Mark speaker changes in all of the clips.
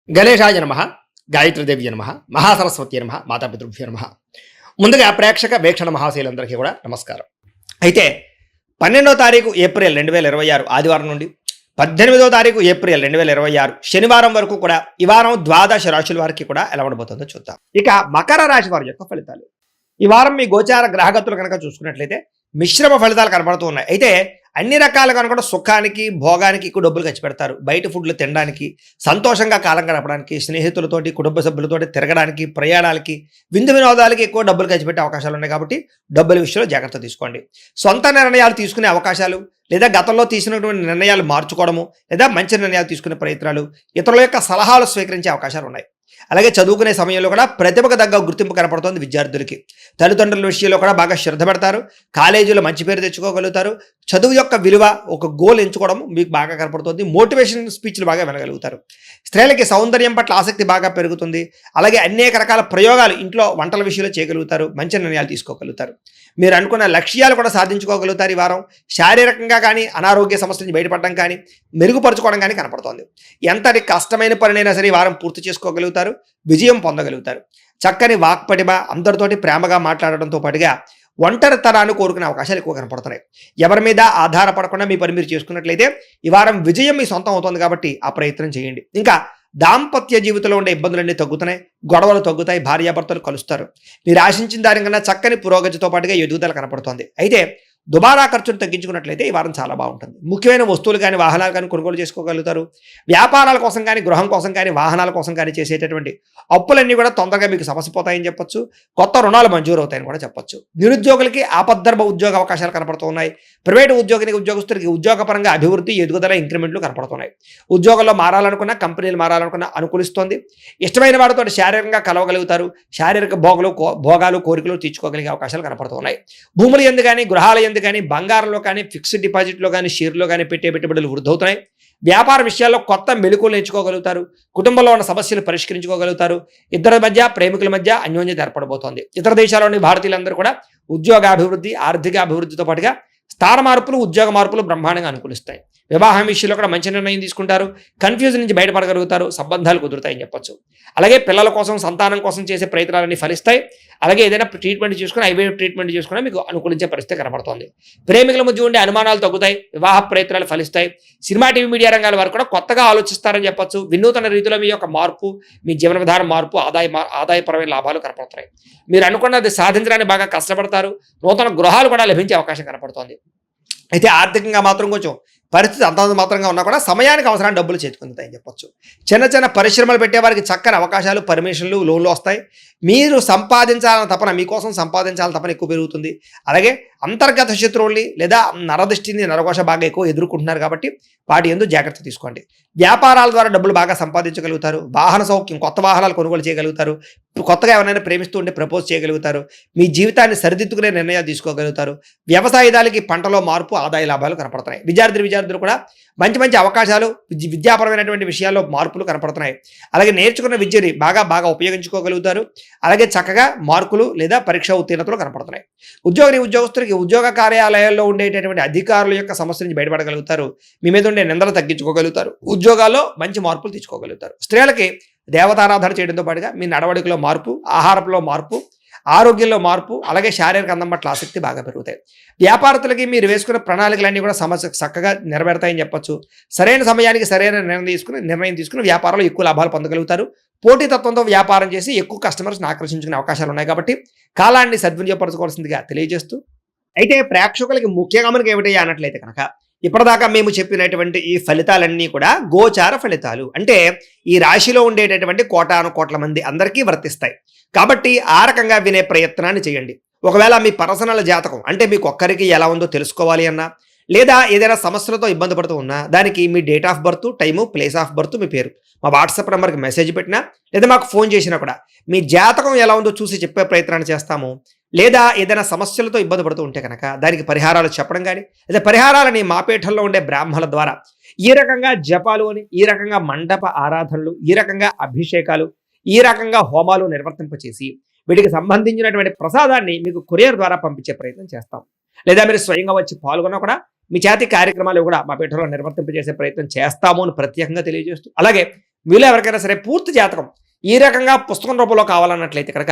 Speaker 1: గణేశాయ నమః, గాయత్రీదేవి నమః, మహాసరస్వతి నమః, మాతాపితృభ్యో నమః. ముందుగా ప్రేక్షక వీక్షణ మహాశైలందరికీ కూడా నమస్కారం. అయితే 12వ తారీఖు ఏప్రిల్ 2026 ఆదివారం నుండి 18వ తారీఖు ఏప్రిల్ 2026 శనివారం వరకు కూడా ఈ వారం ద్వాదశ రాశుల వారికి కూడా ఎలా ఉండబోతుందో చూద్దాం. ఇక మకర రాశి వారి యొక్క ఫలితాలు. ఈ వారం మీ గోచార గ్రహగతులు కనుక చూసుకున్నట్లయితే మిశ్రమ ఫలితాలు కనబడుతూ ఉన్నాయి. అయితే అన్ని రకాలుగా కూడా సుఖానికి భోగానికి ఎక్కువ డబ్బులు ఖర్చు పెడతారు. బయట ఫుడ్లు తినడానికి, సంతోషంగా కాలం గడపడానికి, స్నేహితులతోటి కుటుంబ సభ్యులతోటి తిరగడానికి, ప్రయాణాలకి, విందు వినోదాలకి ఎక్కువ డబ్బులు ఖర్చు పెట్టే అవకాశాలు ఉన్నాయి. కాబట్టి డబ్బుల విషయంలో జాగ్రత్త తీసుకోండి. సొంత నిర్ణయాలు తీసుకునే అవకాశాలు, లేదా గతంలో తీసుకున్నటువంటి నిర్ణయాలు మార్చుకోవడము, లేదా మంచి నిర్ణయాలు తీసుకునే ప్రయత్నాలు, ఇతరుల యొక్క సలహాలు స్వీకరించే అవకాశాలు ఉన్నాయి. అలాగే చదువుకునే సమయంలో కూడా ప్రతిభకు తగ్గ గుర్తింపు కనపడుతుంది విద్యార్థులకి. తల్లిదండ్రుల విషయంలో కూడా బాగా శ్రద్ధ పెడతారు. కాలేజీలో మంచి పేరు తెచ్చుకోగలుగుతారు. చదువు యొక్క విలువ, ఒక గోల్ ఎంచుకోవడం మీకు బాగా కనపడుతుంది. మోటివేషన్ స్పీచ్లు బాగా వినగలుగుతారు. స్త్రీలకి సౌందర్యం పట్ల ఆసక్తి బాగా పెరుగుతుంది. అలాగే అనేక రకాల ప్రయోగాలు ఇంట్లో వంటల విషయంలో చేయగలుగుతారు. మంచి నిర్ణయాలు తీసుకోగలుగుతారు. మీరు అనుకున్న లక్ష్యాలు కూడా సాధించుకోగలుగుతారు. ఈ వారం శారీరకంగా కానీ అనారోగ్య సమస్యల నుంచి బయటపడడం కానీ మెరుగుపరచుకోవడం కానీ కనపడుతోంది. ఎంతటి కష్టమైన పనినైనా సరే ఈ వారం పూర్తి చేసుకోగలుగుతారు. విజయం పొందగలుగుతారు. చక్కని వాక్పటిమ, అందరితోటి ప్రేమగా మాట్లాడడంతో పాటుగా ఒంటరితనాన్ని కోరుకునే అవకాశాలు ఎక్కువ కనపడుతున్నాయి. ఎవరి మీద ఆధారపడకుండా మీ పని మీరు చేసుకున్నట్లయితే ఈ వారం విజయం మీ సొంతం అవుతుంది. కాబట్టి ఆ ప్రయత్నం చేయండి. ఇంకా దాంపత్య జీవితంలో ఉండే ఇబ్బందులన్నీ తగ్గుతున్నాయి. గొడవలు తగ్గుతాయి. భార్యాభర్తలు కలుస్తారు. మీరు ఆశించిన దానికన్నా చక్కని పురోగతితో పాటుగా ఎదుగుదల కనపడుతోంది. అయితే దుబారా ఖర్చును తగ్గించుకున్నట్లయితే ఈ వారం చాలా బాగుంటుంది. ముఖ్యమైన వస్తువులు కానీ వాహనాలు కానీ కొనుగోలు చేసుకోగలుగుతారు. వ్యాపారాల కోసం కానీ గృహం కోసం కానీ వాహనాల కోసం కానీ చేసేటటువంటి అప్పులన్నీ కూడా తొందరగా మీకు సమసిపోతాయని చెప్పొచ్చు. కొత్త రుణాలు మంజూరు అవుతాయని కూడా చెప్పొచ్చు. నిరుద్యోగులకి ఆపద్ధర్మ ఉద్యోగ అవకాశాలు కనపడుతూ ఉన్నాయి. ప్రైవేటు ఉద్యోగస్తులకి ఉద్యోగపరంగా అభివృద్ధి, ఎదుగుదల, ఇంక్రిమెంట్లు కనపడుతున్నాయి. ఉద్యోగంలో మారాలనుకున్నా, కంపెనీలు మారాలనుకున్నా అనుకూలిస్తోంది. ఇష్టమైన వారితో శారీరకంగా కలవగలుగుతారు. శారీరక భోగాలు కోరికలు తీర్చుకోగలిగే అవకాశాలు కనపడుతున్నాయి. భూములు ఎందు కానీ గృహాల ఎందు కానీ బంగారంలో కానీ ఫిక్స్డ్ డిపాజిట్లో కానీ షేర్లో కానీ పెట్టే పెట్టుబడులు వృద్ధవుతున్నాయి. వ్యాపార విషయాల్లో కొత్త మెళుకువలు నేర్చుకోగలుగుతారు. కుటుంబంలో ఉన్న సమస్యలు పరిష్కరించుకోగలుగుతారు. ఇద్దరి మధ్య, ప్రేమికుల మధ్య అన్యోన్యత ఏర్పడబోతోంది. ఇతర దేశాల్లోని భారతీయులందరూ కూడా ఉద్యోగాభివృద్ధి, ఆర్థిక అభివృద్ధితో పాటుగా స్థాన మార్పులు, ఉద్యోగ మార్పులు బ్రహ్మాండంగా అనుకూలిస్తాయి. వివాహం విషయంలో కూడా మంచి నిర్ణయం తీసుకుంటారు. కన్ఫ్యూజన్ నుంచి బయటపడగలుగుతారు. సంబంధాలు కుదురుతాయని చెప్పొచ్చు. అలాగే పిల్లల కోసం, సంతానం కోసం చేసే ప్రయత్నాలన్నీ ఫలిస్తాయి. అలాగే ఏదైనా ట్రీట్మెంట్ చేసుకుని, ఐవీఎఫ్ ట్రీట్మెంట్ చేసుకుని మీకు అనుకూలించే పరిస్థితి కనబడుతోంది. ప్రేమికుల మధ్య ఉండే అనుమానాలు తగ్గుతాయి. వివాహ ప్రయత్నాలు ఫలిస్తాయి. సినిమా, టీవీ, మీడియా రంగాల వారు కూడా కొత్తగా ఆలోచిస్తారని చెప్పొచ్చు. వినూతన రీతిలో మీ యొక్క మార్పు, మీ జీవన విధానం మార్పు, ఆదాయపరమైన లాభాలు కనపడుతున్నాయి. మీరు అనుకున్నది సాధించడానికి బాగా కష్టపడతారు. నూతన గృహాలు కూడా లభించే అవకాశం కనపడుతోంది. అయితే ఆర్థికంగా మాత్రం కొంచెం పరిస్థితి అంతంత మాత్రంగా ఉన్నా కూడా సమయానికి అవసరాన్ని డబ్బులు చేతుకుంటాయని చెప్పొచ్చు. చిన్న చిన్న పరిశ్రమలు పెట్టేవారికి చక్కని అవకాశాలు, పర్మిషన్లు, లోన్లు వస్తాయి. మీరు సంపాదించాలని తపన, మీకోసం సంపాదించాలని తపన ఎక్కువ పెరుగుతుంది. అలాగే అంతర్గత శత్రువుల్ని లేదా నరదృష్టిని, నరఘోష బాగా ఎక్కువ ఎదుర్కొంటున్నారు. కాబట్టి వాటి యందు జాగ్రత్త తీసుకోండి. వ్యాపారాల ద్వారా డబ్బులు బాగా సంపాదించగలుగుతారు. వాహన సౌఖ్యం, కొత్త వాహనాలు కొనుగోలు చేయగలుగుతారు. కొత్తగా ఎవరైనా ప్రేమిస్తూ ఉంటే ప్రపోజ్ చేయగలుగుతారు. మీ జీవితాన్ని సరిదిద్దుకునే నిర్ణయాలు తీసుకోగలుగుతారు. వ్యవసాయదారులకి పంటలో మార్పు, ఆదాయ లాభాలు కనపడుతున్నాయి. విద్యార్థులు కూడా మంచి మంచి అవకాశాలు, విద్యాపరమైనటువంటి విషయాల్లో మార్పులు కనపడుతున్నాయి. అలాగే నేర్చుకున్న విద్యని బాగా ఉపయోగించుకోగలుగుతారు. అలాగే చక్కగా మార్కులు లేదా పరీక్షా ఉత్తీర్ణతలు కనపడుతున్నాయి. ఉద్యోగస్తులకి ఉద్యోగ కార్యాలయాల్లో ఉండేటటువంటి అధికారుల యొక్క సమస్య నుంచి బయటపడగలుగుతారు. మీ మీద ఉండే నిందలు తగ్గించుకోగలుగుతారు. ఉద్యోగాల్లో మంచి మార్పులు తెచ్చుకోగలుగుతారు. స్త్రీలకి దేవతారాధన చేయడంతో పాటుగా మీ నడవడికలో మార్పు, ఆహారంలో మార్పు, ఆరోగ్యంలో మార్పు, అలాగే శారీరక అందం పట్ల ఆసక్తి బాగా పెరుగుతాయి. వ్యాపారస్తులకి మీరు వేసుకున్న ప్రణాళికలన్నీ కూడా చక్కగా నెరవేరుతాయని చెప్పొచ్చు. సరైన సమయానికి సరైన నిర్ణయం తీసుకుని వ్యాపారంలో ఎక్కువ లాభాలు పొందగలుగుతారు. పోటీతత్వంతో వ్యాపారం చేసి ఎక్కువ కస్టమర్స్ని ఆకర్షించుకునే అవకాశాలు ఉన్నాయి. కాబట్టి కాలాన్ని సద్వినియోగపరచుకోవాల్సిందిగా తెలియజేస్తూ, అయితే ప్రేక్షకులకి ముఖ్యంగా మనకి ఏమిటి అన్నట్లయితే కనుక ఇప్పటిదాకా మేము చెప్పినటువంటి ఈ ఫలితాలన్నీ కూడా గోచార ఫలితాలు. అంటే ఈ రాశిలో ఉండేటటువంటి కోటాను మంది అందరికీ వర్తిస్తాయి. కాబట్టి ఆ రకంగా వినే ప్రయత్నాన్ని చేయండి. ఒకవేళ మీ పర్సనల్ జాతకం అంటే మీకు ఒక్కరికి ఎలా ఉందో తెలుసుకోవాలి అన్నా, లేదా ఏదైనా సమస్యలతో ఇబ్బంది పడుతూ ఉన్నా, దానికి మీ date of birth, time, place of birth, మీ పేరు మా వాట్సాప్ నెంబర్కి మెసేజ్ పెట్టినా, లేదా మాకు ఫోన్ చేసినా కూడా మీ జాతకం ఎలా ఉందో చూసి చెప్పే ప్రయత్నాన్ని చేస్తాము. లేదా ఏదైనా సమస్యలతో ఇబ్బంది పడుతూ ఉంటే కనుక దానికి పరిహారాలు చెప్పడం కానీ, లేదా పరిహారాలని మా పీఠంలో ఉండే బ్రాహ్మణుల ద్వారా ఈ రకంగా జపాలు అని, ఈ రకంగా మండప ఆరాధనలు, ఈ రకంగా అభిషేకాలు, ఈ రకంగా హోమాలు నిర్వర్తింపచేసి వీటికి సంబంధించినటువంటి ప్రసాదాన్ని మీకు కొరియర్ ద్వారా పంపించే ప్రయత్నం చేస్తాం. లేదా మీరు స్వయంగా వచ్చి పాల్గొన్నా కూడా మీ చేతి కార్యక్రమాలు కూడా మా పీఠంలో నిర్వర్తింపజేసే ప్రయత్నం చేస్తాము అని ప్రత్యేకంగా తెలియజేస్తూ, అలాగే మీలో ఎవరికైనా సరే పూర్తి జాతకం ఈ రకంగా పుస్తకం రూపంలో కావాలన్నట్లయితే కనుక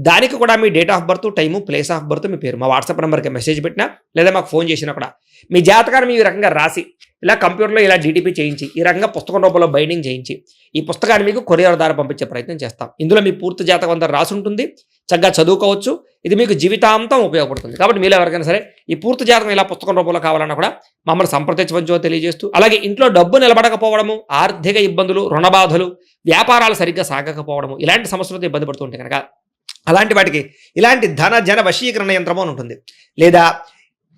Speaker 1: దానికి కూడా మీ date of birth, time, place of birth, మీ పేరు మా వాట్సాప్ నెంబర్కి మెసేజ్ పెట్టినా లేదా మాకు ఫోన్ చేసినా కూడా మీ జాతకాన్ని ఈ రకంగా రాసి ఇలా కంప్యూటర్లో ఇలా డీటీపీ చేయించి ఈ రకంగా పుస్తకం రూపంలో బైండింగ్ చేయించి ఈ పుస్తకాన్ని మీకు కొరియర్ ద్వారా పంపించే ప్రయత్నం చేస్తాం. ఇందులో మీ పూర్తి జాతకం అంతా రాసి ఉంటుంది, చక్కగా చదువుకోవచ్చు. ఇది మీకు జీవితాంతం ఉపయోగపడుతుంది. కాబట్టి మీరు ఎవరికైనా సరే ఈ పూర్తి జాతకం ఇలా పుస్తకం రూపంలో కావాలన్నా కూడా మమ్మల్ని సంప్రదించవచ్చో తెలియజేస్తూ, అలాగే ఇంట్లో డబ్బు నిలబడకపోవడము, ఆర్థిక ఇబ్బందులు, రుణబాధలు, వ్యాపారాలు సరిగ్గా సాగకపోవడము ఇలాంటి సమస్యలతో ఇబ్బంది పడుతుంటే కనుక అలాంటి వాటికి ఇలాంటి ధన జన వశీకరణ యంత్రము అని ఉంటుంది. లేదా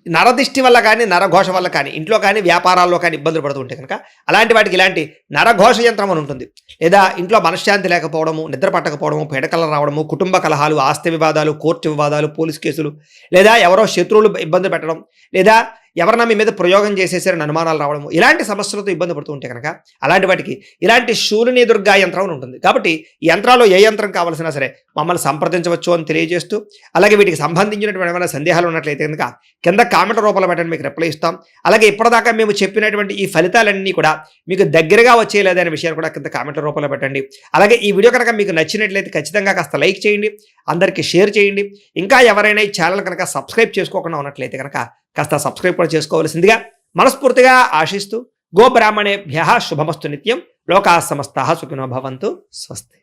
Speaker 1: నరదిష్టి వల్ల కానీ నరఘోష వల్ల కానీ ఇంట్లో కానీ వ్యాపారాల్లో కానీ ఇబ్బందులు పడుతుంటే కనుక అలాంటి వాటికి ఇలాంటి నరఘోష యంత్రం అని ఉంటుంది. లేదా ఇంట్లో మనశ్శాంతి లేకపోవడము, నిద్ర పట్టకపోవడము, పీడకలు రావడము, కుటుంబ కలహాలు, ఆస్తి వివాదాలు, కోర్టు వివాదాలు, పోలీస్ కేసులు, లేదా ఎవరో శత్రువులు ఇబ్బంది పెట్టడం, లేదా ఎవరన్నా మీ మీద ప్రయోగం చేసేసారని అనుమానాలు రావడము ఇలాంటి సమస్యలతో ఇబ్బంది పడుతూ ఉంటే కనుక అలాంటి వాటికి ఇలాంటి శూలిని దుర్గా యంత్రం అని ఉంటుంది. కాబట్టి ఈ యంత్రాల్లో ఏ యంత్రం కావాల్సినా సరే మమ్మల్ని సంప్రదించవచ్చు అని తెలియజేస్తూ, అలాగే వీటికి సంబంధించినటువంటి ఏమైనా సందేహాలు ఉన్నట్లయితే కనుక కింద కామెంట్ రూపంలో పెట్టండి, మీకు రిప్లై ఇస్తాం. అలాగే ఇప్పటిదాకా మేము చెప్పినటువంటి ఈ ఫలితాలన్నీ కూడా మీకు దగ్గరగా వచ్చేయలేదనే విషయాన్ని కూడా కింద కామెంట్ రూపంలో పెట్టండి. అలాగే ఈ వీడియో కనుక మీకు నచ్చినట్లయితే ఖచ్చితంగా కాస్త లైక్ చేయండి, అందరికీ షేర్ చేయండి. ఇంకా ఎవరైనా ఈ ఛానల్ కనుక సబ్స్క్రైబ్ చేసుకోకుండా ఉన్నట్లయితే కనుక కాస్త సబ్స్క్రైబ్ కూడా చేసుకోవాల్సిందిగా మనస్ఫూర్తిగా ఆశిస్తూ, గోబ్రాహ్మణేభ్యః శుభమస్తు నిత్యం, లోకాః సమస్తాః సుఖినో భవంతు. స్వస్తి.